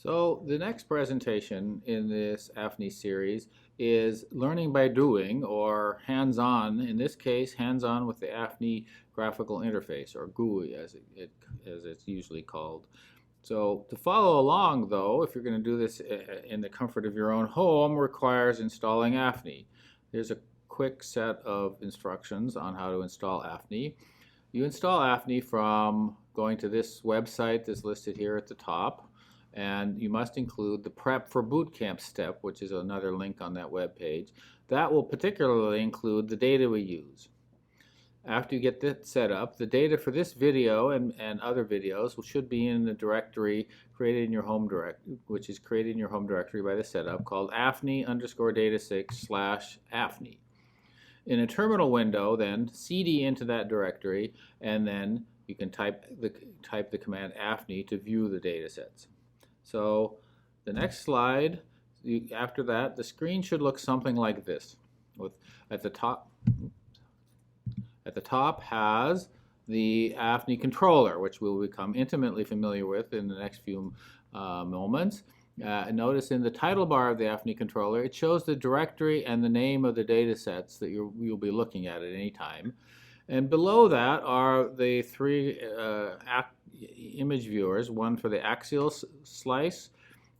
So the next presentation in this AFNI series is learning by doing, or hands-on, in this case hands-on with the AFNI Graphical Interface, or GUI as it's usually called. So to follow along though, if you're going to do this in the comfort of your own home, requires installing AFNI. Here's a quick set of instructions on how to install AFNI. You install AFNI from going to this website that's listed here at the top. And you must include the Prep for Bootcamp step, which is another link on that web page. That will particularly include the data we use. After you get that set up, the data for this video and other videos should be in the directory created in your home directory, which is created in your home directory by the setup, called AFNI_data6/AFNI. In a terminal window, then cd into that directory, and then you can type the command AFNI to view the data sets. So the next slide, after that, the screen should look something like this. At the top has the AFNI controller, which we'll become intimately familiar with in the next few moments. Notice in the title bar of the AFNI controller, it shows the directory and the name of the data sets that you'll be looking at any time. And below that are the three image viewers, one for the axial slice,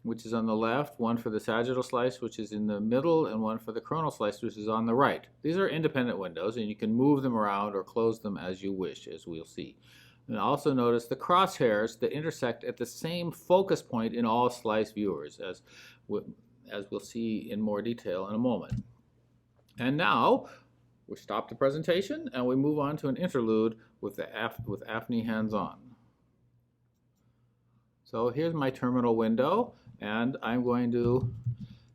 which is on the left, one for the sagittal slice, which is in the middle, and one for the coronal slice, which is on the right. These are independent windows, and you can move them around or close them as you wish, as we'll see. And also notice the crosshairs that intersect at the same focus point in all slice viewers, as we'll see in more detail in a moment. And now, we stop the presentation and we move on to an interlude with AFNI hands-on. So here's my terminal window, and I'm going to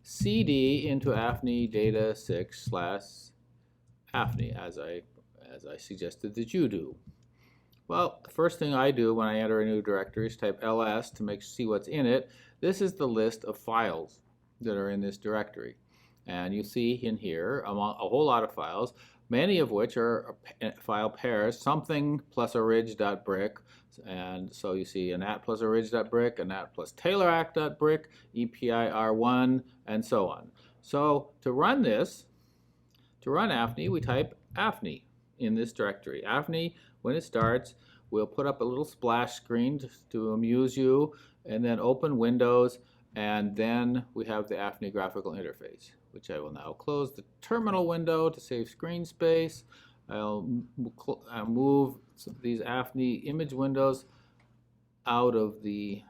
cd into AFNI data6/AFNI as I suggested that you do. Well, the first thing I do when I enter a new directory is type ls to see what's in it. This is the list of files that are in this directory. And you see in here a whole lot of files, many of which are file pairs, something plus orig.brick, and so you see a nat plus orig.brick, a nat plus tailoract.brick, EPIR1, and so on. So to run AFNI, we type AFNI in this directory. AFNI, when it starts, we'll put up a little splash screen to amuse you, and then open Windows, and then we have the AFNI Graphical Interface, which I will now close the terminal window to save screen space. I'll move these AFNI image windows out of the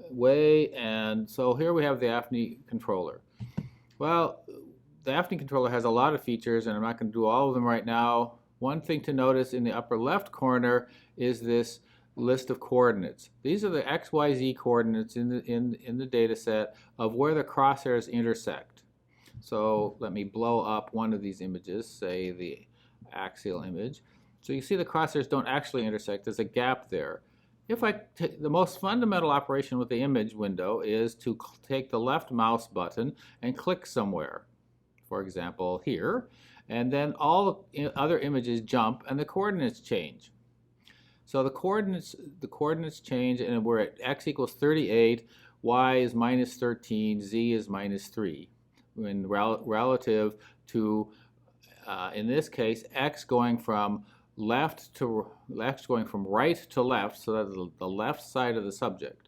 way, and so here we have the AFNI controller. Well, the AFNI controller has a lot of features, and I'm not going to do all of them right now. One thing to notice in the upper left corner is this list of coordinates. These are the XYZ coordinates in the data set of where the crosshairs intersect. So let me blow up one of these images, say the axial image. So you see the crosshairs don't actually intersect. There's a gap there. The most fundamental operation with the image window is to take the left mouse button and click somewhere. For example, here. And then all other images jump and the coordinates change. So the coordinates change, and we're at x equals 38, y is minus 13, z is minus 3, when relative to, in this case, x going from right to left, so that's the left side of the subject.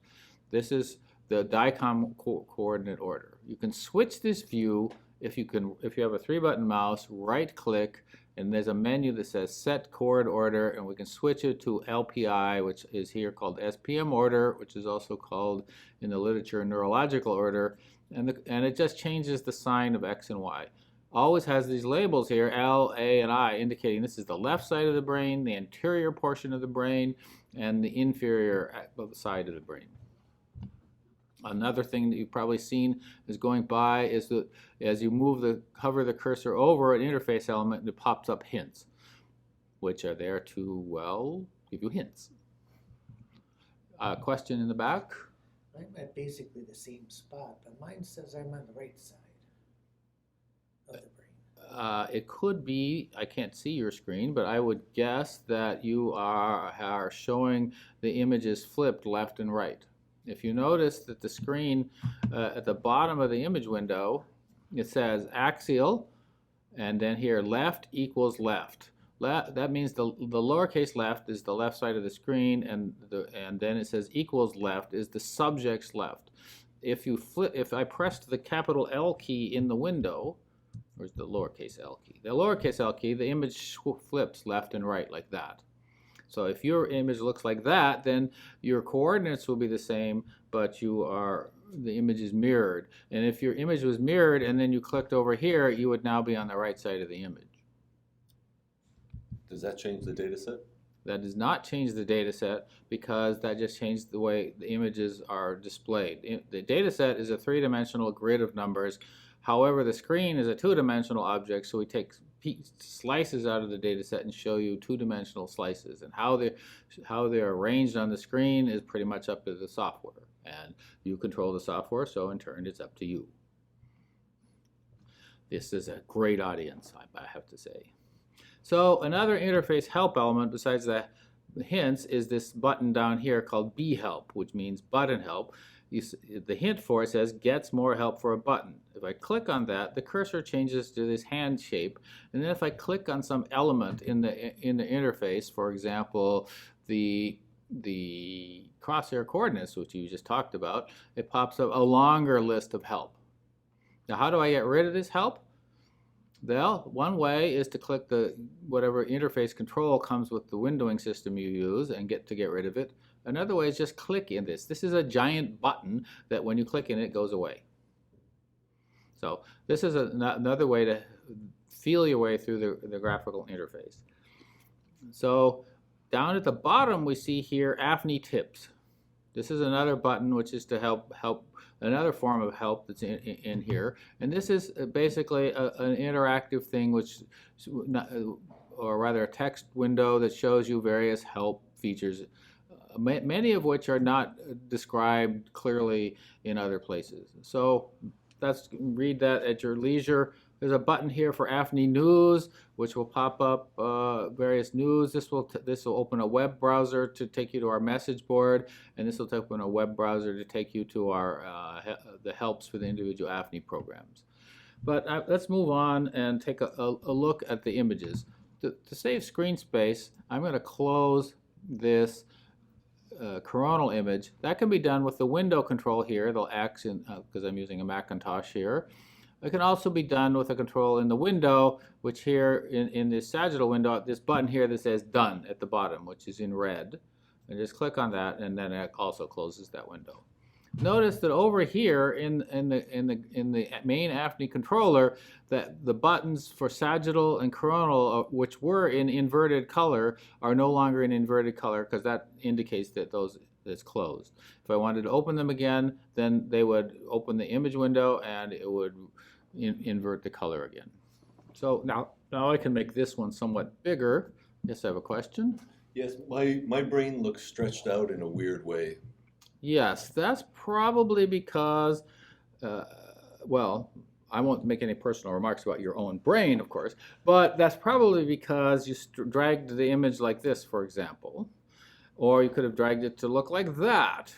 This is the DICOM coordinate order. You can switch this view if you have a 3-button mouse, right-click, and there's a menu that says Set Chord Order, and we can switch it to LPI, which is here called SPM order, which is also called in the literature neurological order, and it just changes the sign of X and Y. Always has these labels here, L, A, and I, indicating this is the left side of the brain, the anterior portion of the brain, and the inferior side of the brain. Another thing that you've probably seen is going by is that as you hover the cursor over an interface element, it pops up hints, which are there to, well, give you hints. Question in the back? I'm at basically the same spot, but mine says I'm on the right side of the brain. it could be, I can't see your screen, but I would guess that you are showing the images flipped left and right. If you notice that the screen at the bottom of the image window, it says axial, and then here left equals left. That means the lowercase left is the left side of the screen, and then it says equals left is the subject's left. If I pressed the capital L key in the window, where's the lowercase l key? The lowercase l key, the image flips left and right like that. So if your image looks like that, then your coordinates will be the same, but the image is mirrored. And if your image was mirrored and then you clicked over here, you would now be on the right side of the image. Does that change the data set? That does not change the data set, because that just changed the way the images are displayed. The data set is a three-dimensional grid of numbers. However, the screen is a two-dimensional object, so we take slices out of the data set and show you two-dimensional slices. And how they're arranged on the screen is pretty much up to the software. And you control the software, so in turn it's up to you. This is a great audience, I have to say. So another interface help element besides the hints is this button down here called B help, which means button help. The hint for it says gets more help for a button. If I click on that, the cursor changes to this hand shape, and then if I click on some element in the interface, for example, the crosshair coordinates, which you just talked about, it pops up a longer list of help. Now, how do I get rid of this help? Well, one way is to click whatever interface control comes with the windowing system you use and get rid of it. Another way is just click in this. This is a giant button that when you click in it goes away. So this is another way to feel your way through the graphical interface. So down at the bottom we see here AFNI tips. This is another button which is to help another form of help that's in here, and this is basically an interactive thing, or rather a text window that shows you various help features, many of which are not described clearly in other places. So read that at your leisure. There's a button here for AFNI News, which will pop up various news. This will open a web browser to take you to our message board, and this will open a web browser to take you to our the helps for the individual AFNI programs. But let's move on and take a look at the images. To save screen space, I'm going to close this coronal image. That can be done with the window control here. They'll act because I'm using a Macintosh here. It can also be done with a control in the window, which here in this sagittal window, this button here that says done at the bottom, which is in red. And just click on that, and then it also closes that window. Notice that over here in the main AFNI controller, that the buttons for sagittal and coronal, which were in inverted color, are no longer in inverted color, because that indicates that it's closed. If I wanted to open them again, then they would open the image window and it would invert the color again. So now I can make this one somewhat bigger. Yes, I have a question. Yes, my brain looks stretched out in a weird way. Yes, that's probably because, well, I won't make any personal remarks about your own brain, of course, but that's probably because you dragged the image like this, for example, or you could have dragged it to look like that.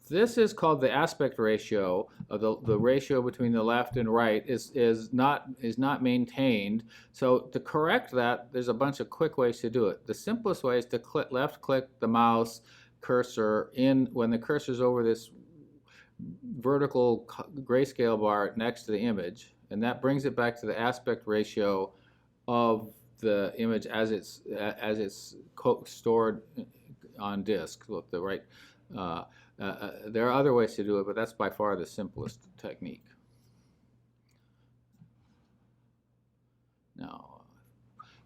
This is called the aspect ratio. The ratio between the left and right is not maintained. So to correct that, there's a bunch of quick ways to do it. The simplest way is to left click the mouse cursor when the cursor is over this vertical grayscale bar next to the image, and that brings it back to the aspect ratio of the image as it's stored on disk with the right. There are other ways to do it, but that's by far the simplest technique. Now,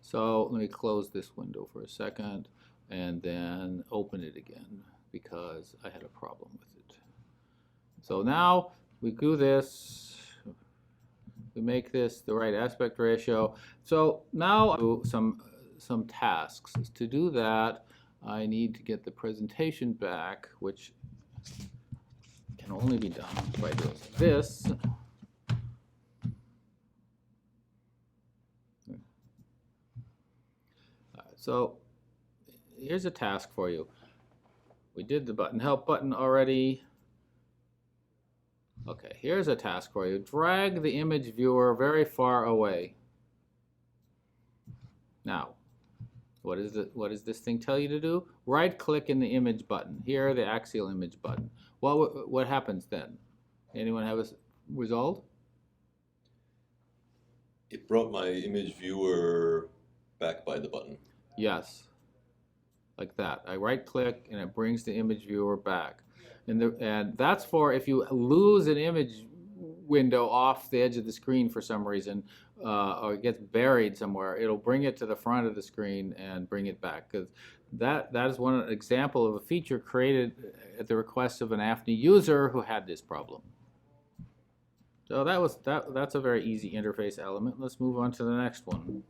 so let me close this window for a second and then open it again because I had a problem with it. So now we do this, we make this the right aspect ratio. So now I do some tasks. To do that, I need to get the presentation back, which can only be done by doing this. So here's a task for you. We did the button help button already. Okay, here's a task for you. Drag the image viewer very far away. Now, what does this thing tell you to do? Right click in the image button. Here, the axial image button. What happens then? Anyone have a result? It brought my image viewer back by the button. Yes, like that. I right click and it brings the image viewer back. And that's for if you lose an image window off the edge of the screen for some reason, or it gets buried somewhere, it'll bring it to the front of the screen and bring it back. Because that is one example of a feature created at the request of an AFNI user who had this problem. So that's a very easy interface element. Let's move on to the next one.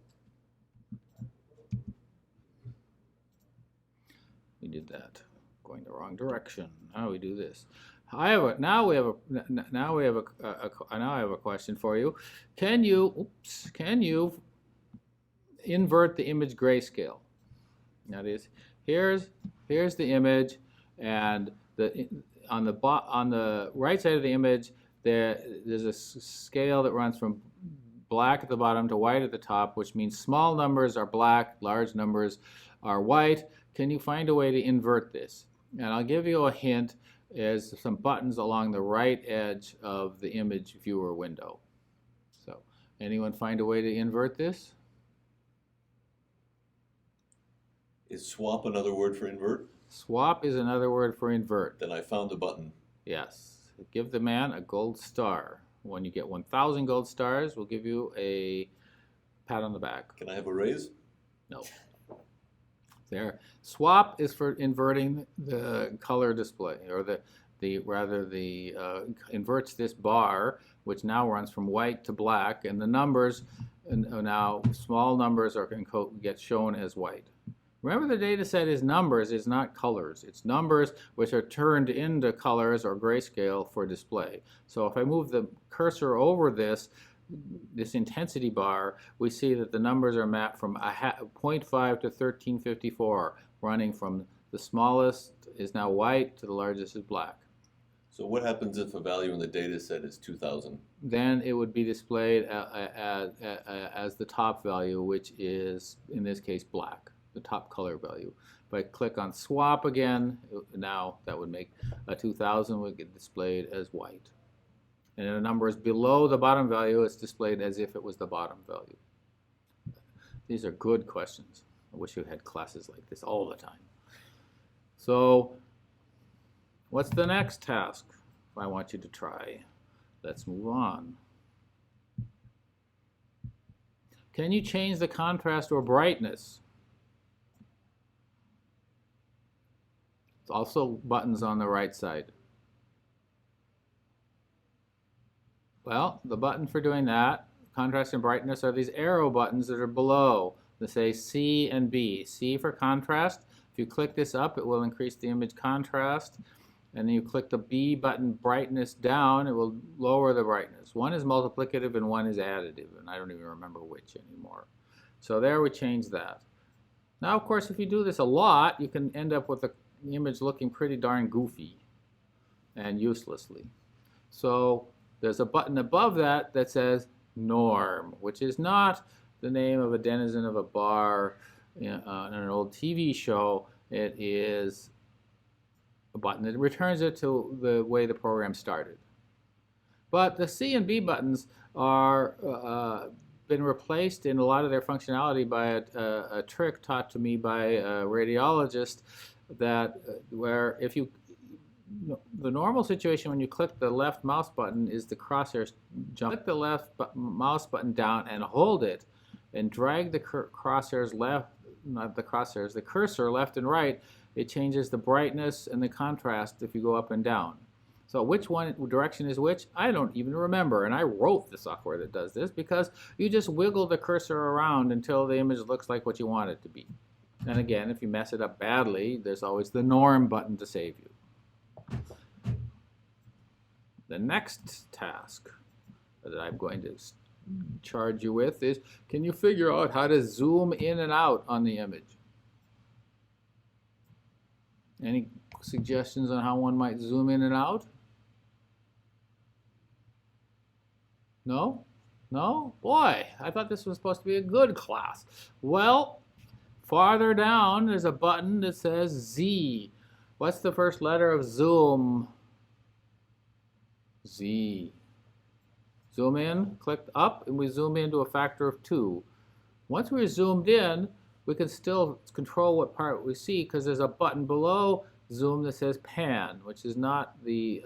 We did that. Going the wrong direction. How do we do this? Now I have a question for you. Can you invert the image grayscale? That is, here's the image, and on the right side of the image there's a scale that runs from black at the bottom to white at the top, which means small numbers are black, large numbers are white. Can you find a way to invert this? And I'll give you a hint. Is some buttons along the right edge of the image viewer window. So, anyone find a way to invert this? Is swap another word for invert? Swap is another word for invert. Then I found the button. Yes. Give the man a gold star. When you get 1,000 gold stars, we'll give you a pat on the back. Can I have a raise? No. There. Swap is for inverting the color display, or inverts this bar, which now runs from white to black, and the numbers, now small numbers get shown as white. Remember, the data set is numbers, it's not colors. It's numbers which are turned into colors or grayscale for display. So if I move the cursor over this intensity bar, we see that the numbers are mapped from 0.5 to 1354, running from the smallest is now white to the largest is black. So what happens if a value in the data set is 2000? Then it would be displayed as the top value, which is, in this case, black, the top color value. If I click on swap again, now that would make a 2000 would get displayed as white. And if a number is below the bottom value, it's displayed as if it was the bottom value. These are good questions. I wish you had classes like this all the time. So, what's the next task I want you to try? Let's move on. Can you change the contrast or brightness? It's also buttons on the right side. Well, the button for doing that, contrast and brightness, are these arrow buttons that are below. They say C and B. C for contrast. If you click this up, it will increase the image contrast. And then you click the B button, brightness down, it will lower the brightness. One is multiplicative and one is additive, and I don't even remember which anymore. So there we change that. Now, of course, if you do this a lot, you can end up with the image looking pretty darn goofy and uselessly. So there's a button above that that says norm, which is not the name of a denizen of a bar in an old TV show. It is a button that returns it to the way the program started. But the C and B buttons are been replaced in a lot of their functionality by a trick taught to me by a radiologist that where if you the normal situation when you click the left mouse button is the crosshairs jump. Click the left mouse button down and hold it and drag the crosshairs left, not the crosshairs, the cursor left and right. It changes the brightness and the contrast if you go up and down. So which direction is which? I don't even remember, and I wrote the software that does this because you just wiggle the cursor around until the image looks like what you want it to be. And again, if you mess it up badly, there's always the norm button to save you. The next task that I'm going to charge you with is, can you figure out how to zoom in and out on the image? Any suggestions on how one might zoom in and out? No? No? Boy, I thought this was supposed to be a good class. Well, farther down there's a button that says Z. What's the first letter of zoom? Z. Zoom in, click up, and we zoom into a factor of 2. Once we're zoomed in, we can still control what part we see because there's a button below zoom that says pan, which is not the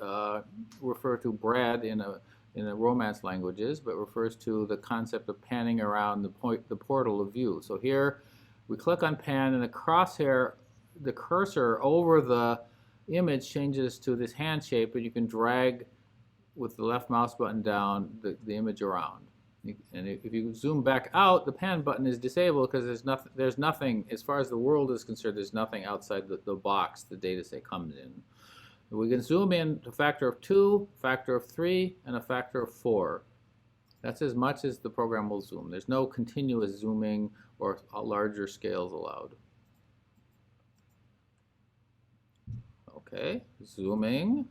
referred to Brad in the Romance languages, but refers to the concept of panning around the portal of view. So here we click on pan, and the crosshair, the cursor over the image changes to this hand shape, and you can drag with the left mouse button down the image around. And if you zoom back out, the pan button is disabled because there's nothing, as far as the world is concerned, there's nothing outside the box the data set comes in. We can zoom in to a factor of 2, factor of 3, and a factor of 4. That's as much as the program will zoom. There's no continuous zooming or larger scales allowed. Okay, zooming.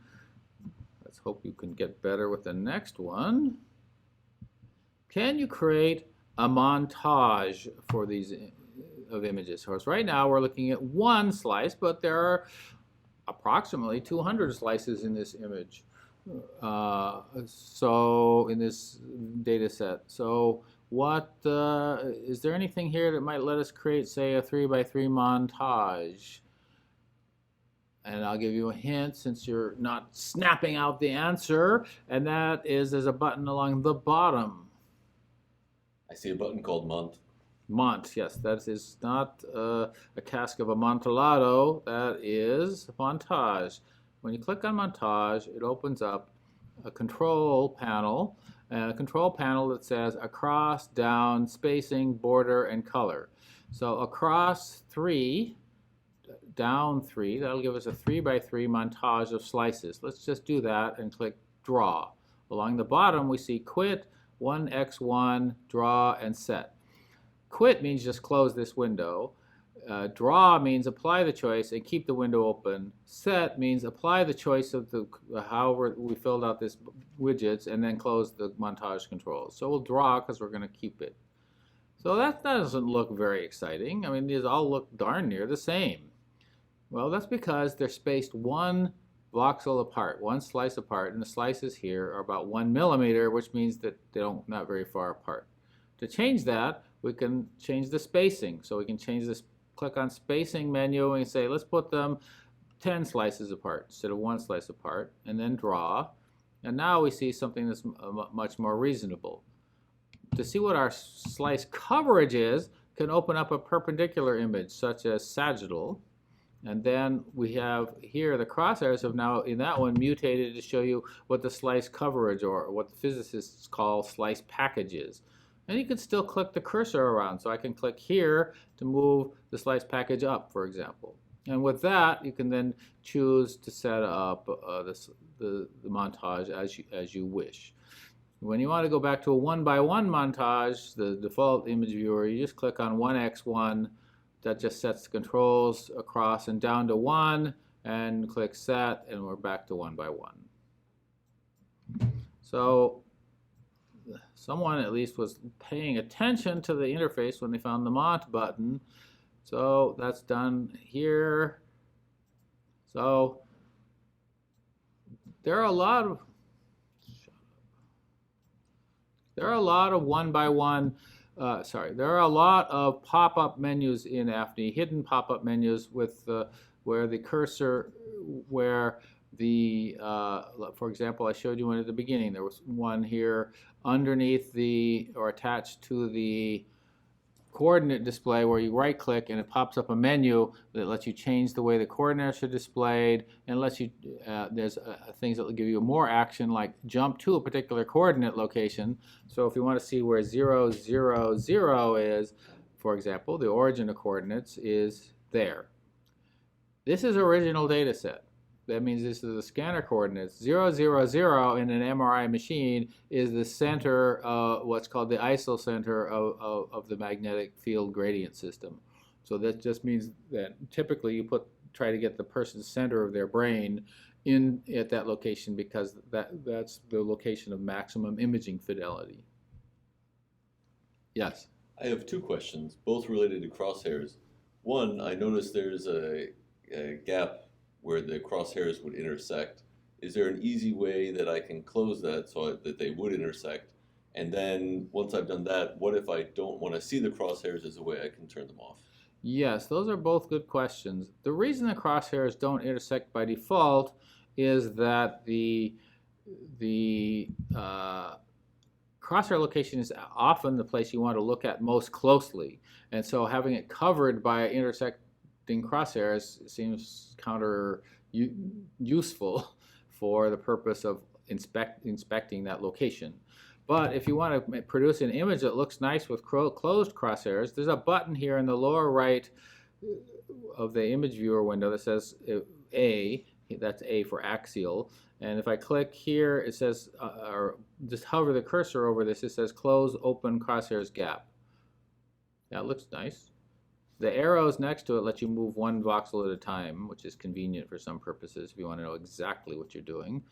Let's hope you can get better with the next one. Can you create a montage for these of images? So right now we're looking at one slice, but there are approximately 200 slices in this image. So in this data set. So what is there anything here that might let us create, say, a 3x3 montage? And I'll give you a hint since you're not snapping out the answer, and that is there's a button along the bottom. I see a button called Mont. Mont, yes, that is not a cask of Amontillado, that is montage. When you click on montage, it opens up a control panel, and a control panel that says across, down, spacing, border, and color. So across 3, down 3, that'll give us a 3x3 montage of slices. Let's just do that and click draw. Along the bottom we see quit, 1x1, draw, and set. Quit means just close this window. Draw means apply the choice and keep the window open. Set means apply the choice of the however we filled out this widgets and then close the montage controls. So we'll draw because we're going to keep it. So that doesn't look very exciting. I mean, these all look darn near the same. Well, that's because they're spaced 1 voxel apart, 1 slice apart, and the slices here are about 1 millimeter, which means that they're not very far apart. To change that, we can change the spacing. So we can change this, click on spacing menu and say, let's put them 10 slices apart instead of 1 slice apart, and then draw. And now we see something that's much more reasonable. To see what our slice coverage is, can open up a perpendicular image such as sagittal. And then we have here the crosshairs have now in that one mutated to show you what the slice coverage or what the physicists call slice package is. And you can still click the cursor around. So I can click here to move the slice package up, for example. And with that, you can then choose to set up the montage as you wish. When you want to go back to a 1x1 montage, the default image viewer, you just click on 1x1. That just sets the controls across and down to 1, and click set, and we're back to 1x1. So someone at least was paying attention to the interface when they found the Mont button. So that's done here. So there are a lot of 1x1. There are a lot of pop-up menus in AFNI, hidden pop-up menus with where the cursor, for example, I showed you one at the beginning. There was one here underneath or attached to the coordinate display where you right-click and it pops up a menu that lets you change the way the coordinates are displayed and lets you, there's things that will give you more action like jump to a particular coordinate location. So if you want to see where 0, 0, 0 is, for example, the origin of coordinates is there. This is original data set. That means this is the scanner coordinates. 0, 0, 0 in an MRI machine is the center, what's called the isocenter of the magnetic field gradient system. So that just means that typically you put try to get the person's center of their brain in at that location, because that's the location of maximum imaging fidelity. Yes. I have two questions, both related to crosshairs. One, I noticed there's a gap where the crosshairs would intersect. Is there an easy way that I can close that so that they would intersect? And then once I've done that, what if I don't want to see the crosshairs? Is a way I can turn them off? Yes, those are both good questions. The reason the crosshairs don't intersect by default is that the crosshair location is often the place you want to look at most closely, and so having it covered by intersecting crosshairs seems useful for the purpose of inspecting that location. But if you want to produce an image that looks nice with closed crosshairs, there's a button here in the lower right of the image viewer window that says A. That's A for axial. And if I click here, it says, or just hover the cursor over this, it says close open crosshairs gap. That looks nice. The arrows next to it let you move one voxel at a time, which is convenient for some purposes if you want to know exactly what you're doing.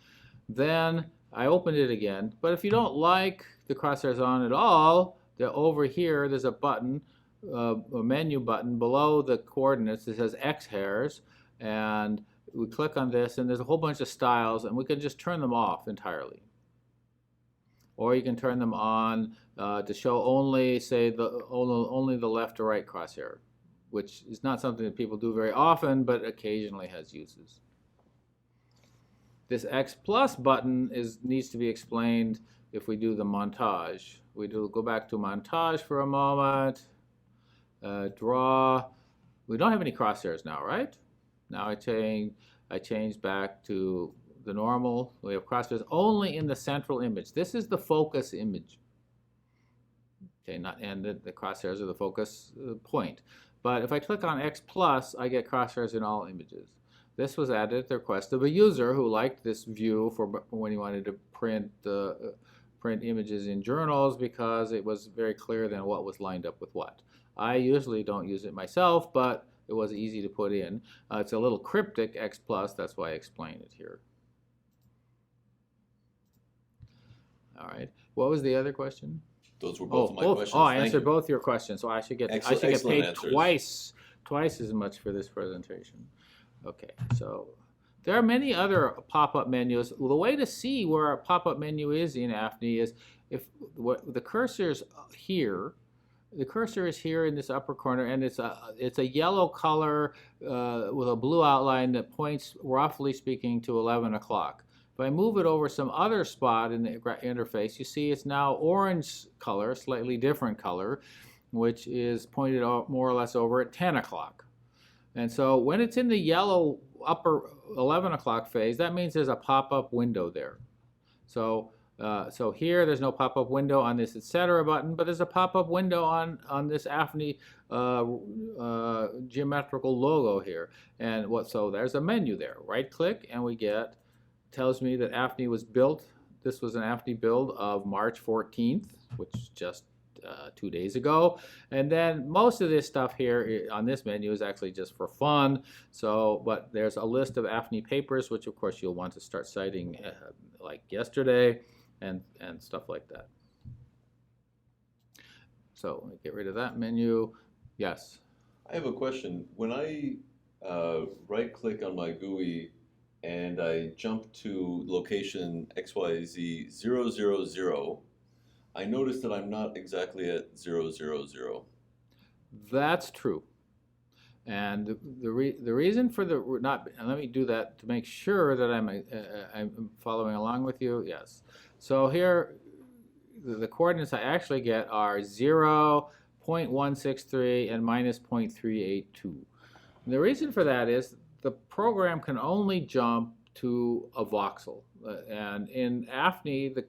Then I opened it again, but if you don't like the crosshairs on at all, over here there's a button, a menu button below the coordinates that says X hairs, and we click on this and there's a whole bunch of styles, and we can just turn them off entirely. Or you can turn them on to show only, say, only the left or right crosshair, which is not something that people do very often, but occasionally has uses. This X plus button needs to be explained if we do the montage. Go back to montage for a moment. Draw. We don't have any crosshairs now, right? Now I change back to the normal. We have crosshairs only in the central image. This is the focus image. Okay, and the crosshairs are the focus point. But if I click on X plus, I get crosshairs in all images. This was added at the request of a user who liked this view for when he wanted to print images in journals, because it was very clear then what was lined up with what. I usually don't use it myself, but it was easy to put in. It's a little cryptic, X plus, that's why I explain it here. All right. What was the other question? Those were both my questions. Oh, I Thank answered you. both your questions, so I should get paid answers. twice as much for this presentation. Okay, so there are many other pop-up menus. Well, the way to see where a pop-up menu is in AFNI is if the cursor is here. The cursor is here in this upper corner, and it's a yellow color with a blue outline that points, roughly speaking, to 11 o'clock. If I move it over some other spot in the interface, you see it's now orange color, slightly different color, which is pointed out more or less over at 10 o'clock. And so when it's in the yellow upper 11 o'clock phase, that means there's a pop-up window there. So here there's no pop-up window on this etc. button, but there's a pop-up window on this AFNI geometrical logo here. And so there's a menu there. Right-click and we tells me that AFNI was built. This was an AFNI build of March 14th, which is just 2 days ago. And then most of this stuff here on this menu is actually just for fun. But there's a list of AFNI papers, which of course you'll want to start citing like yesterday and stuff like that. So get rid of that menu. Yes? I have a question. When I right-click on my GUI and I jump to location XYZ 000, I notice that I'm not exactly at 000. That's true. And the reason for the not, and let me do that to make sure that I'm following along with you. Yes. So here, the coordinates I actually get are 0, 0.163, and minus 0.382. And the reason for that is the program can only jump to a voxel. And in AFNI,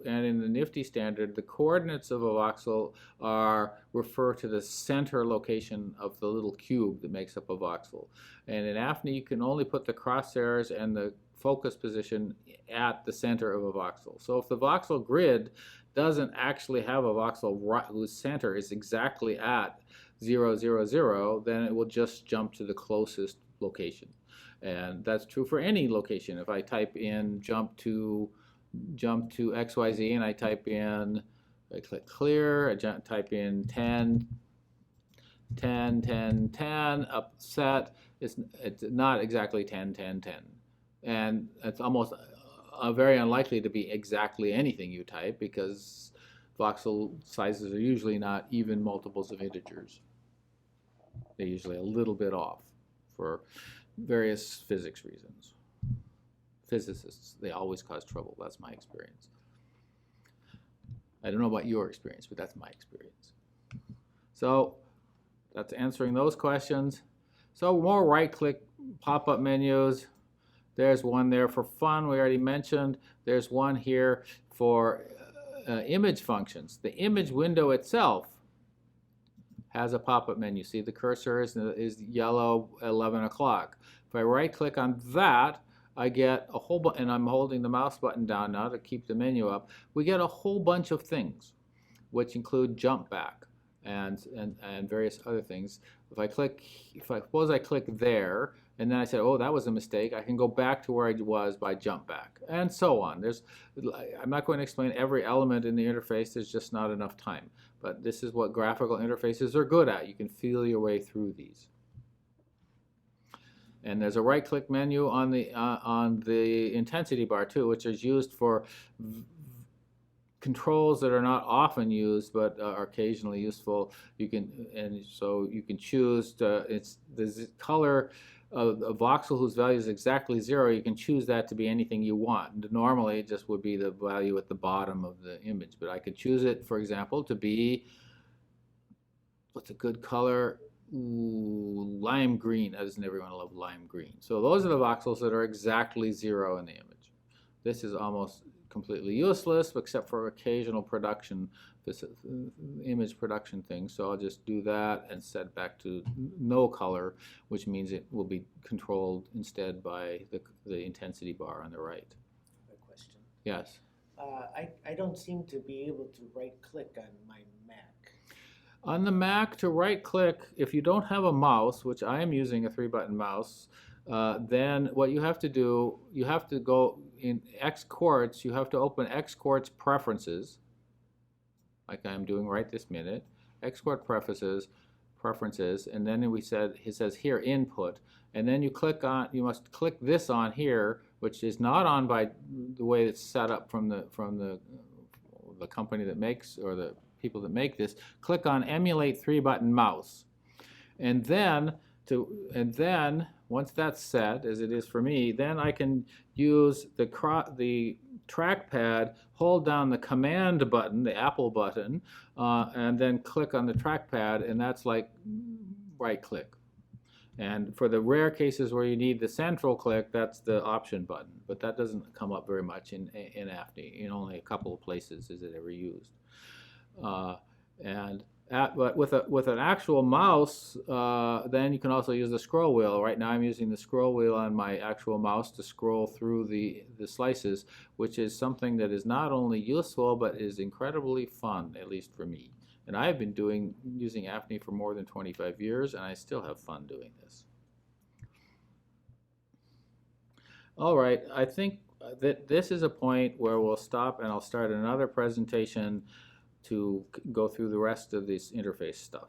and in the Nifty standard, the coordinates of a voxel refer to the center location of the little cube that makes up a voxel. And in AFNI, you can only put the crosshairs and the focus position at the center of a voxel. So if the voxel grid doesn't actually have a voxel whose center is exactly at 000, then it will just jump to the closest location. And that's true for any location. If I type in jump to XYZ and I type in, I click clear, I type in 10, 10, 10, 10, upset, it's not exactly 10, 10, 10. And it's almost very unlikely to be exactly anything you type because voxel sizes are usually not even multiples of integers. They're usually a little bit off for various physics reasons. Physicists, they always cause trouble. That's my experience. I don't know about your experience, but that's my experience. So that's answering those questions. So more right-click pop-up menus. There's one there for fun, we already mentioned. There's one here for image functions. The image window itself has a pop-up menu. See, the cursor is yellow, 11 o'clock. If I right-click on that, I get a whole bunch, and I'm holding the mouse button down now to keep the menu up. We get a whole bunch of things, which include jump back and various other things. If I suppose I click there, and then I said, oh, that was a mistake, I can go back to where I was by jump back, and so on. I'm not going to explain every element in the interface, there's just not enough time. But this is what graphical interfaces are good at. You can feel your way through these. And there's a right-click menu on the intensity bar too, which is used for controls that are not often used but are occasionally useful. So you can choose the color of a voxel whose value is exactly 0. You can choose that to be anything you want. Normally it just would be the value at the bottom of the image, but I could choose it, for example, to be, what's a good color? Ooh, lime green. Doesn't everyone love lime green? So those are the voxels that are exactly 0 in the image. This is almost completely useless except for occasional production, image production things. So I'll just do that and set back to no color, which means it will be controlled instead by the intensity bar on the right. A question. Yes. I don't seem to be able to right-click on my Mac. On the Mac, to right-click, if you don't have a mouse, which I am using a 3-button mouse, then what you have to do, you have to go in Xquartz, you have to open Xquartz Preferences, like I'm doing right this minute, Xquartz Preferences, and then it says here Input, and then you must click this on here, which is not on by the way it's set up from the company that makes, or the people that make this. Click on Emulate 3-button mouse, and then once that's set, as it is for me, then I can use the trackpad, hold down the Command button, the Apple button, and then click on the trackpad, and that's like right-click. And for the rare cases where you need the central click, that's the Option button. But that doesn't come up very much in AFNI. In only a couple of places is it ever used. But with an actual mouse, then you can also use the scroll wheel. Right now I'm using the scroll wheel on my actual mouse to scroll through the slices, which is something that is not only useful but is incredibly fun, at least for me. And I've been using AFNI for more than 25 years, and I still have fun doing this. All right, I think that this is a point where we'll stop, and I'll start another presentation to go through the rest of this interface stuff.